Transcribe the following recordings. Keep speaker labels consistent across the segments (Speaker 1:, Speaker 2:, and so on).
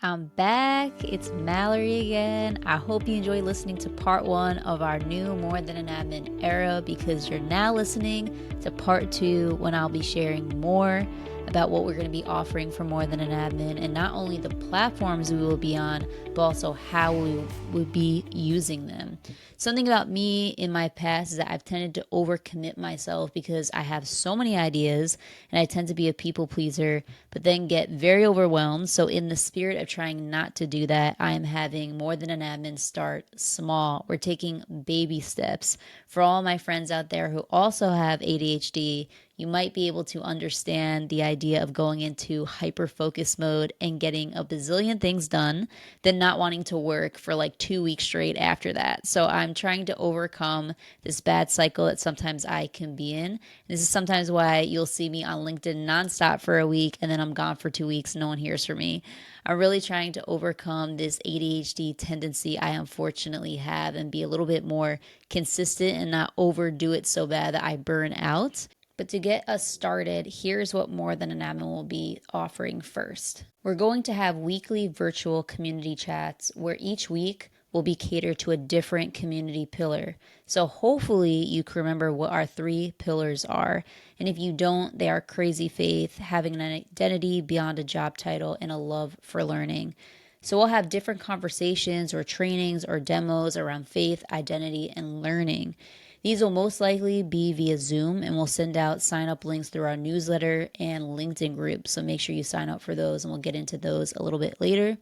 Speaker 1: I'm back. It's Mallory again. I hope you enjoy listening to part one of our new More Than an Admin era because you're now listening to part two when I'll be sharing more about what we're going to be offering for More Than an Admin and not only the platforms we will be on, but also how we will be using them. Something about me in my past is that I've tended to overcommit myself because I have so many ideas and I tend to be a people pleaser, but then get very overwhelmed. So, in the spirit of trying not to do that, I am having More Than an Admin start small. We're taking baby steps. For all my friends out there who also have ADHD, you might be able to understand the idea of going into hyper focus mode and getting a bazillion things done, then not wanting to work for like 2 weeks straight after that. So I'm trying to overcome this bad cycle that sometimes I can be in. This is sometimes why you'll see me on LinkedIn nonstop for a week and then I'm gone for 2 weeks. No one hears from me. I'm really trying to overcome this ADHD tendency I unfortunately have and be a little bit more consistent and not overdo it so bad that I burn out. But to get us started, here's what More Than an Admin will be offering first. We're going to have weekly virtual community chats where each week will be catered to a different community pillar. So hopefully you can remember what our 3 pillars are. And if you don't, they are crazy faith, having an identity beyond a job title, and a love for learning. So we'll have different conversations or trainings or demos around faith, identity, and learning. These will most likely be via Zoom, and we'll send out sign-up links through our newsletter and LinkedIn group. So make sure you sign up for those, and we'll get into those a little bit later.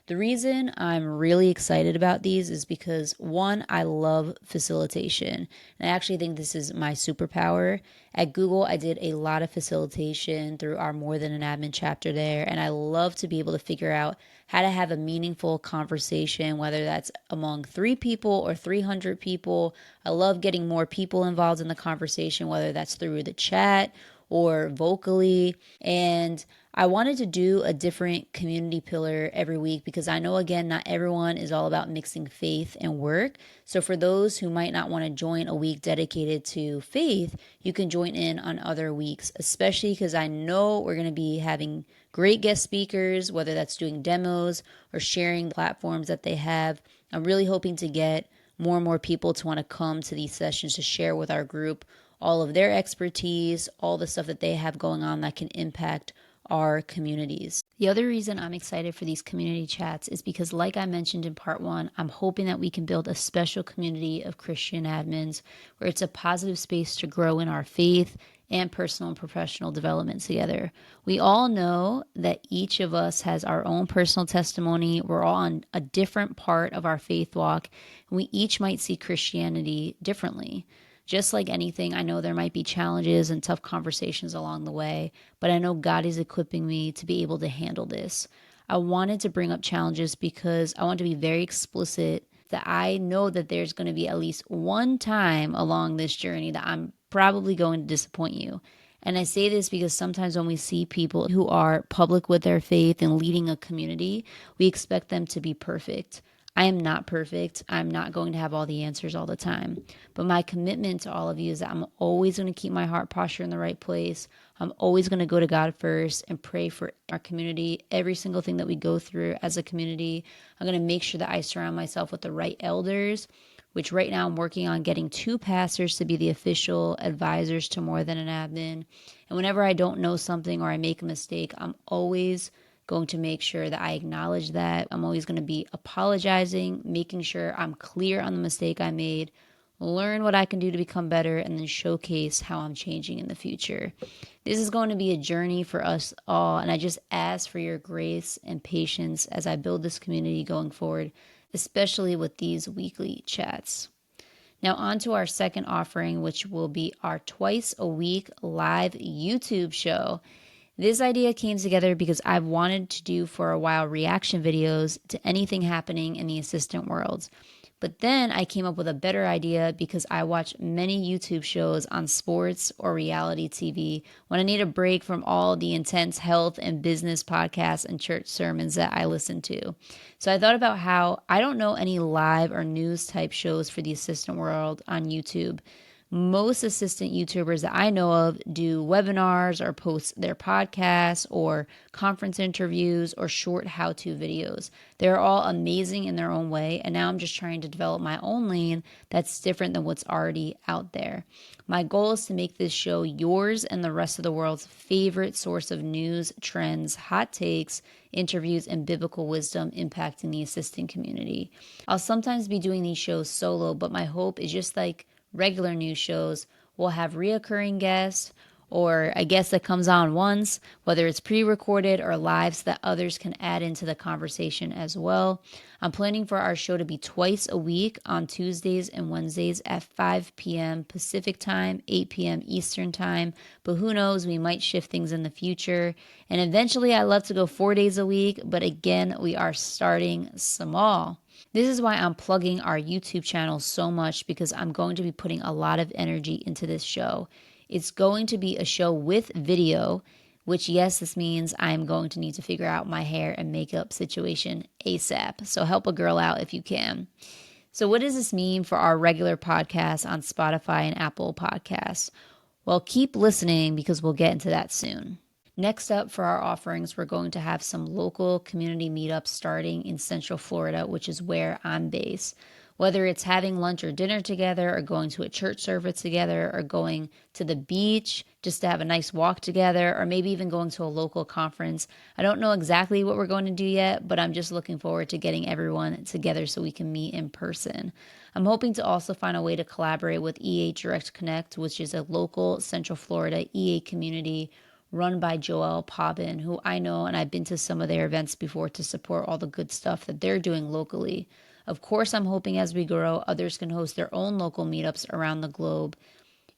Speaker 1: The reason I'm really excited about these is because, one, I love facilitation. And I actually think this is my superpower. At Google, I did a lot of facilitation through our More Than an Admin chapter there, and I love to be able to figure out how to have a meaningful conversation, whether that's among 3 people or 300 people. I love getting more people involved in the conversation, whether that's through the chat or vocally. And I wanted to do a different community pillar every week because I know, again, not everyone is all about mixing faith and work. So for those who might not want to join a week dedicated to faith, you can join in on other weeks, especially because I know we're going to be having great guest speakers, whether that's doing demos or sharing platforms that they have. I'm really hoping to get more and more people to want to come to these sessions to share with our group all of their expertise, all the stuff that they have going on that can impact our communities. The other reason I'm excited for these community chats is because, like I mentioned in part one, I'm hoping that we can build a special community of Christian admins where it's a positive space to grow in our faith and personal and professional development together. We all know that each of us has our own personal testimony. We're all on a different part of our faith walk, and we each might see Christianity differently. Just like anything, I know there might be challenges and tough conversations along the way, but I know God is equipping me to be able to handle this. I wanted to bring up challenges because I want to be very explicit that I know that there's going to be at least one time along this journey that I'm probably going to disappoint you. And I say this because sometimes when we see people who are public with their faith and leading a community, we expect them to be perfect. I am not perfect. I'm not going to have all the answers all the time. But my commitment to all of you is that I'm always going to keep my heart posture in the right place. I'm always going to go to God first and pray for our community, every single thing that we go through as a community. I'm going to make sure that I surround myself with the right elders, which right now I'm working on getting 2 pastors to be the official advisors to More Than an Admin. And whenever I don't know something or I make a mistake, I'm always going to make sure that I acknowledge that. I'm always going to be apologizing, making sure I'm clear on the mistake I made, learn what I can do to become better, and then showcase how I'm changing in the future. This is going to be a journey for us all, and I just ask for your grace and patience as I build this community going forward, especially with these weekly chats. Now on to our second offering, which will be our twice a week live YouTube show. This idea came together because I've wanted to do for a while reaction videos to anything happening in the assistant world. But then I came up with a better idea because I watch many YouTube shows on sports or reality TV when I need a break from all the intense health and business podcasts and church sermons that I listen to. So I thought about how I don't know any live or news type shows for the assistant world on YouTube. Most assistant YouTubers that I know of do webinars or post their podcasts or conference interviews or short how-to videos. They're all amazing in their own way, and now I'm just trying to develop my own lane that's different than what's already out there. My goal is to make this show yours and the rest of the world's favorite source of news, trends, hot takes, interviews, and biblical wisdom impacting the assistant community. I'll sometimes be doing these shows solo, but my hope is just like regular news shows, we'll have reoccurring guests or a guest that comes on once, whether it's pre-recorded or live so that others can add into the conversation as well. I'm planning for our show to be twice a week on Tuesdays and Wednesdays at 5 p.m. Pacific time, 8 p.m. Eastern time, but who knows, we might shift things in the future. And eventually I'd love to go 4 days a week, but again, we are starting small. This is why I'm plugging our YouTube channel so much, because I'm going to be putting a lot of energy into this show. It's going to be a show with video, which, yes, this means I'm going to need to figure out my hair and makeup situation ASAP. So help a girl out if you can. So what does this mean for our regular podcasts on Spotify and Apple Podcasts? Well, keep listening because we'll get into that soon. Next up for our offerings, we're going to have some local community meetups starting in Central Florida, which is where I'm based. Whether it's having lunch or dinner together or going to a church service together or going to the beach just to have a nice walk together or maybe even going to a local conference. I don't know exactly what we're going to do yet, but I'm just looking forward to getting everyone together so we can meet in person. I'm hoping to also find a way to collaborate with EA Direct Connect, which is a local Central Florida EA community run by Joelle Pobbin, who I know, and I've been to some of their events before to support all the good stuff that they're doing locally. Of course, I'm hoping as we grow, others can host their own local meetups around the globe.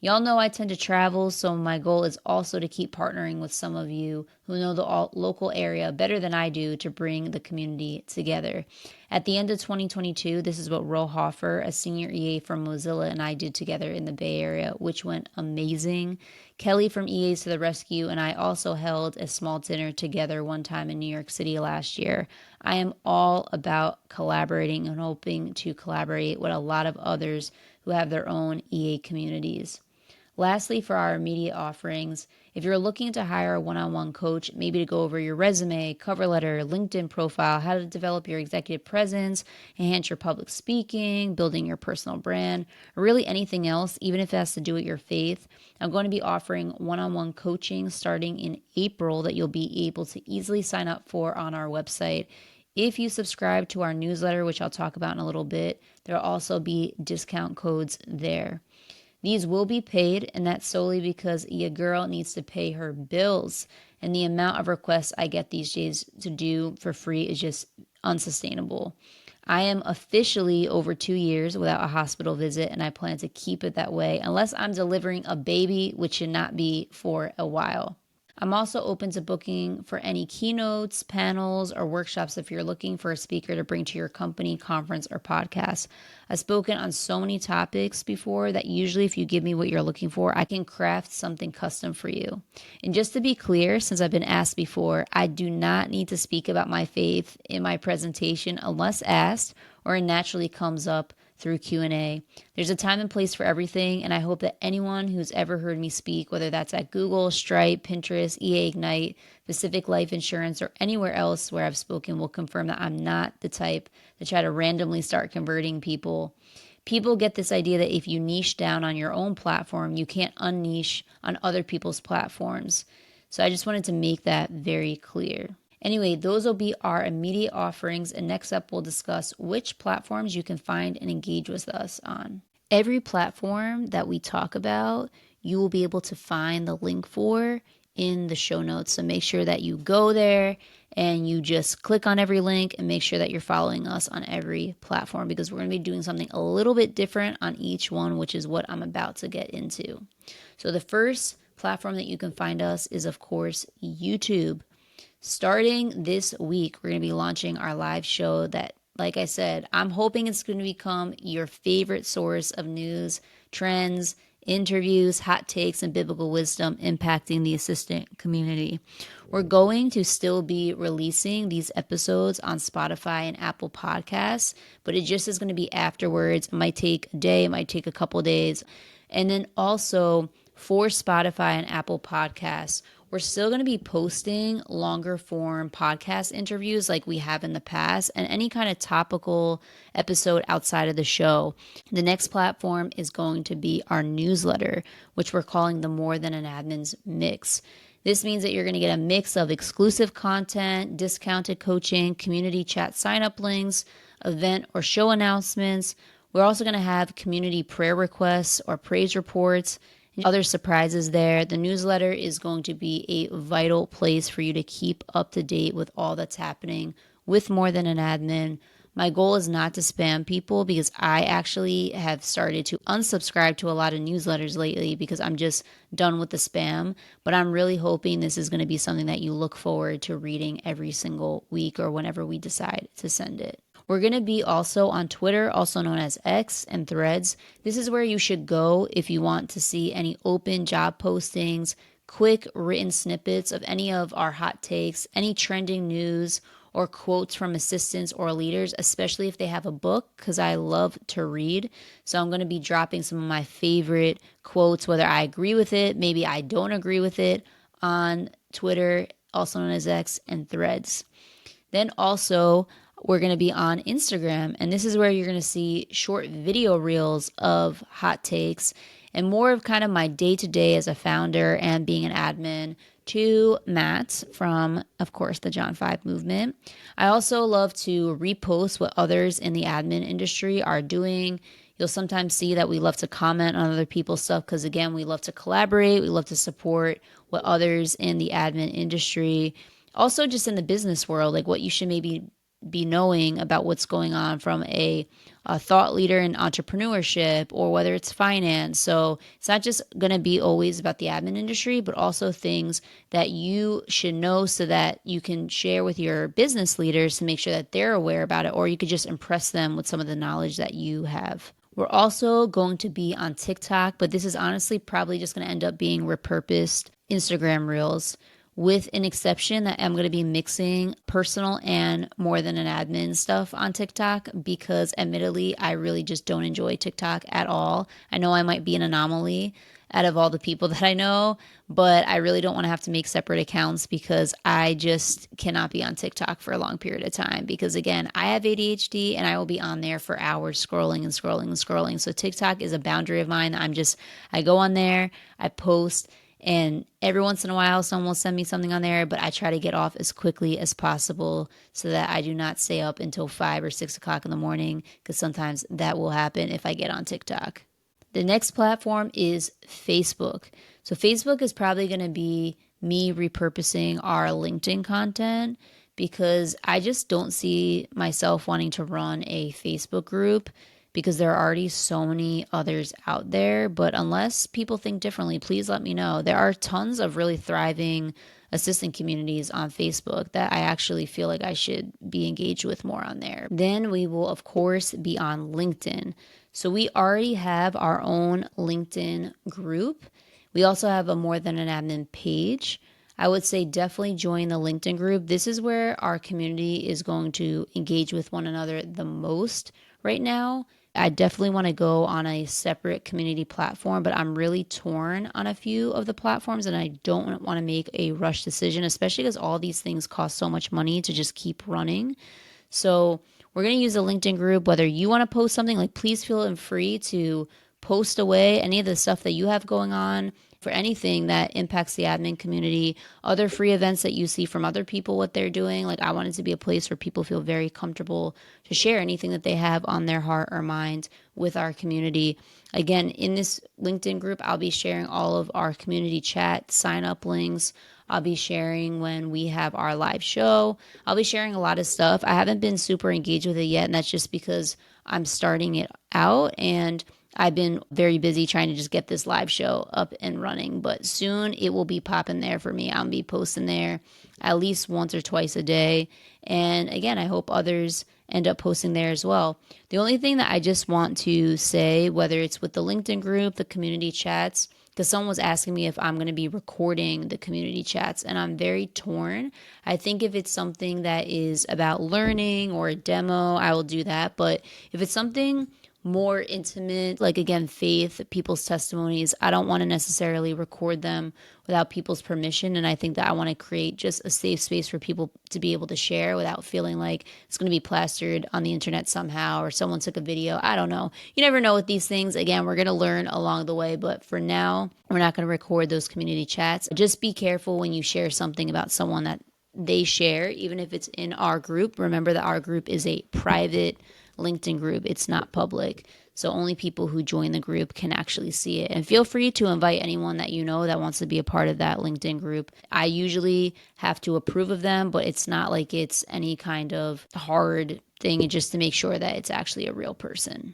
Speaker 1: Y'all know I tend to travel, so my goal is also to keep partnering with some of you who know the local area better than I do to bring the community together. At the end of 2022, this is what Ro Hoffer, a senior EA from Mozilla, and I did together in the Bay Area, which went amazing. Kelly from EA's to the Rescue and I also held a small dinner together one time in New York City last year. I am all about collaborating and hoping to collaborate with a lot of others who have their own EA communities. Lastly, for our immediate offerings, if you're looking to hire a one-on-one coach, maybe to go over your resume, cover letter, LinkedIn profile, how to develop your executive presence, enhance your public speaking, building your personal brand, or really anything else, even if it has to do with your faith, I'm going to be offering one-on-one coaching starting in April that you'll be able to easily sign up for on our website. If you subscribe to our newsletter, which I'll talk about in a little bit, there'll also be discount codes there. These will be paid, and that's solely because your girl needs to pay her bills. And the amount of requests I get these days to do for free is just unsustainable. I am officially over 2 years without a hospital visit, and I plan to keep it that way unless I'm delivering a baby, which should not be for a while. I'm also open to booking for any keynotes, panels, or workshops if you're looking for a speaker to bring to your company, conference, or podcast. I've spoken on so many topics before that usually if you give me what you're looking for, I can craft something custom for you. And just to be clear, since I've been asked before, I do not need to speak about my faith in my presentation unless asked or it naturally comes up through Q&A. There's a time and place for everything, and I hope that anyone who's ever heard me speak, whether that's at Google, Stripe, Pinterest, EA Ignite, Pacific Life Insurance, or anywhere else where I've spoken will confirm that I'm not the type to try to randomly start converting people. People get this idea that if you niche down on your own platform, you can't unniche on other people's platforms. So I just wanted to make that very clear. Anyway, those will be our immediate offerings, and next up we'll discuss which platforms you can find and engage with us on. Every platform that we talk about, you will be able to find the link for in the show notes. So make sure that you go there and you just click on every link and make sure that you're following us on every platform, because we're going to be doing something a little bit different on each one, which is what I'm about to get into. So the first platform that you can find us is, of course, YouTube. Starting this week, we're going to be launching our live show that, like I said, I'm hoping it's going to become your favorite source of news, trends, interviews, hot takes, and biblical wisdom impacting the assistant community. We're going to still be releasing these episodes on Spotify and Apple Podcasts, but it just is going to be afterwards. It might take a day, it might take a couple days. And then also for Spotify and Apple Podcasts, we're still going to be posting longer form podcast interviews like we have in the past and any kind of topical episode outside of the show. The next platform is going to be our newsletter, which we're calling the More Than an Admin's Mix. This means that you're going to get a mix of exclusive content, discounted coaching, community chat sign-up links, event or show announcements. We're also going to have community prayer requests or praise reports, other surprises there. The newsletter is going to be a vital place for you to keep up to date with all that's happening with More Than an Admin. My goal is not to spam people because I actually have started to unsubscribe to a lot of newsletters lately because I'm just done with the spam. But I'm really hoping this is going to be something that you look forward to reading every single week or whenever we decide to send it. We're going to be also on Twitter, also known as X, and Threads. This is where you should go if you want to see any open job postings, quick written snippets of any of our hot takes, any trending news, or quotes from assistants or leaders, especially if they have a book, because I love to read. So I'm going to be dropping some of my favorite quotes, whether I agree with it, maybe I don't agree with it, on Twitter, also known as X, and Threads. Then also, we're going to be on Instagram, and this is where you're going to see short video reels of hot takes and more of kind of my day-to-day as a founder and being an admin to Matt from, of course, the John 5 movement. I also love to repost what others in the admin industry are doing. You'll sometimes see that we love to comment on other people's stuff because, again, we love to collaborate. We love to support what others in the admin industry, also just in the business world, like what you should maybe be knowing about what's going on from a thought leader in entrepreneurship or whether it's finance. So it's not just going to be always about the admin industry, but also things that you should know so that you can share with your business leaders to make sure that they're aware about it, or you could just impress them with some of the knowledge that you have. We're also going to be on TikTok, but this is honestly probably just going to end up being repurposed Instagram Reels, with an exception that I'm going to be mixing personal and More Than an Admin stuff on TikTok because admittedly, I really just don't enjoy TikTok at all. I know I might be an anomaly out of all the people that I know, but I really don't want to have to make separate accounts because I just cannot be on TikTok for a long period of time because, again, I have ADHD and I will be on there for hours scrolling and scrolling and scrolling. So TikTok is a boundary of mine. I go on there, I post, and every once in a while, someone will send me something on there, but I try to get off as quickly as possible so that I do not stay up until 5 or 6 o'clock in the morning, because sometimes that will happen if I get on TikTok. The next platform is Facebook. So Facebook is probably going to be me repurposing our LinkedIn content because I just don't see myself wanting to run a Facebook group because there are already so many others out there. But unless people think differently, please let me know. There are tons of really thriving assistant communities on Facebook that I actually feel like I should be engaged with more on there. Then we will, of course, be on LinkedIn. So we already have our own LinkedIn group. We also have a More Than an Admin page. I would say definitely join the LinkedIn group. This is where our community is going to engage with one another the most right now. I definitely want to go on a separate community platform, but I'm really torn on a few of the platforms and I don't want to make a rush decision, especially because all these things cost so much money to just keep running. So we're going to use a LinkedIn group. Whether you want to post something, like please feel free to post away any of the stuff that you have going on for anything that impacts the admin community, other free events that you see from other people, what they're doing. Like I want it to be a place where people feel very comfortable to share anything that they have on their heart or mind with our community. Again, in this LinkedIn group, I'll be sharing all of our community chat, sign up links. I'll be sharing when we have our live show. I'll be sharing a lot of stuff. I haven't been super engaged with it yet, and that's just because I'm starting it out and I've been very busy trying to just get this live show up and running, but soon it will be popping there for me. I'll be posting there at least once or twice a day. And again, I hope others end up posting there as well. The only thing that I just want to say, whether it's with the LinkedIn group, the community chats, because someone was asking me if I'm going to be recording the community chats, and I'm very torn. I think if it's something that is about learning or a demo, I will do that. But if it's something more intimate, like again, faith, people's testimonies, I don't want to necessarily record them without people's permission. And I think that I want to create just a safe space for people to be able to share without feeling like it's going to be plastered on the internet somehow or someone took a video. I don't know. You never know with these things. Again, we're going to learn along the way. But for now, we're not going to record those community chats. Just be careful when you share something about someone that they share, even if it's in our group. Remember that our group is a private LinkedIn group. It's not public. So only people who join the group can actually see it. And feel free to invite anyone that you know that wants to be a part of that LinkedIn group. I usually have to approve of them, but it's not like it's any kind of hard thing. It's just to make sure that it's actually a real person.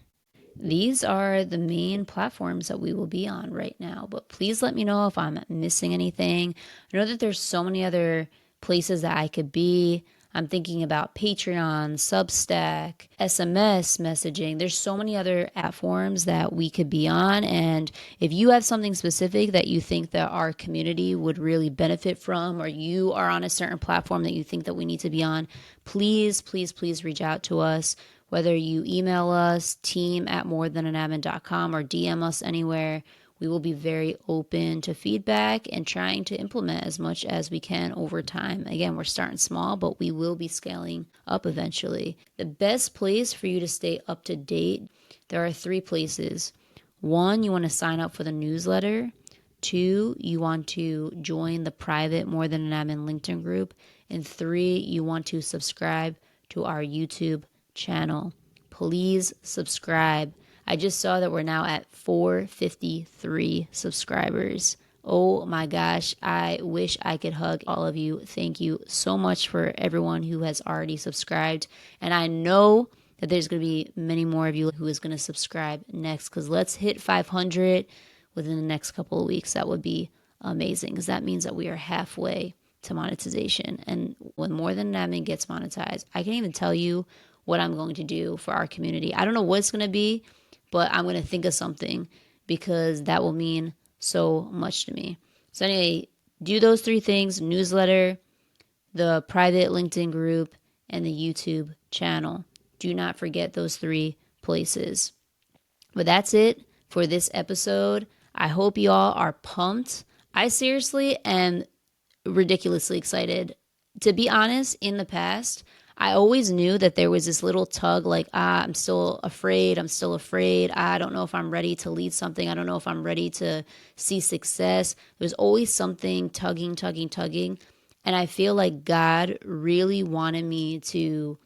Speaker 1: These are the main platforms that we will be on right now, but please let me know if I'm missing anything. I know that there's so many other places that I could be. I'm thinking about Patreon, Substack, SMS messaging. There's so many other platforms that we could be on. And if you have something specific that you think that our community would really benefit from, or you are on a certain platform that you think that we need to be on, please, please, please reach out to us. Whether you email us, team@morethananadmin.com, or DM us anywhere, we will be very open to feedback and trying to implement as much as we can over time. Again, we're starting small, but we will be scaling up eventually. The best place for you to stay up to date, there are 3 places. 1, you want to sign up for the newsletter. 2, you want to join the private More Than an Admin LinkedIn group. And 3, you want to subscribe to our YouTube channel. Please subscribe. I just saw that we're now at 453 subscribers. Oh my gosh, I wish I could hug all of you. Thank you so much for everyone who has already subscribed. And I know that there's going to be many more of you who is going to subscribe next, because let's hit 500 within the next couple of weeks. That would be amazing, because that means that we are halfway to monetization. And when More Than an Admin gets monetized, I can't even tell you what I'm going to do for our community. I don't know what it's going to be, but I'm going to think of something, because that will mean so much to me. So anyway, do those 3 things: newsletter, the private LinkedIn group, and the YouTube channel. Do not forget those 3 places. But that's it for this episode. I hope you all are pumped. I seriously am ridiculously excited. To be honest, in the past, I always knew that there was this little tug, like, I'm still afraid. I don't know if I'm ready to lead something. I don't know if I'm ready to see success. There's always something tugging. And I feel like God really wanted me to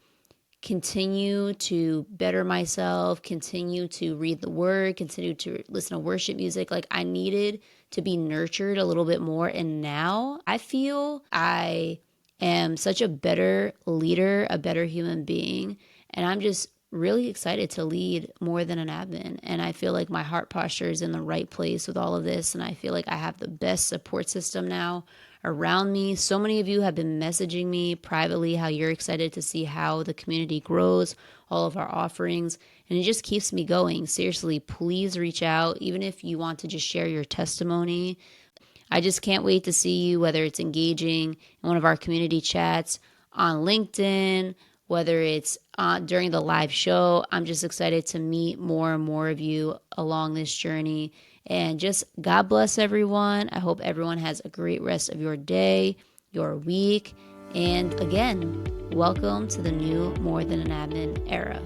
Speaker 1: continue to better myself, continue to read the word, continue to listen to worship music. Like, I needed to be nurtured a little bit more. And now I feel I am such a better leader, a better human being. And I'm just really excited to lead More Than an Admin. And I feel like my heart posture is in the right place with all of this. And I feel like I have the best support system now around me. So many of you have been messaging me privately how you're excited to see how the community grows, all of our offerings. And it just keeps me going. Seriously, please reach out, even if you want to just share your testimony. I just can't wait to see you, whether it's engaging in one of our community chats on LinkedIn, whether it's during the live show. I'm just excited to meet more and more of you along this journey. And just God bless everyone. I hope everyone has a great rest of your day, your week. And again, welcome to the new More Than an Admin era.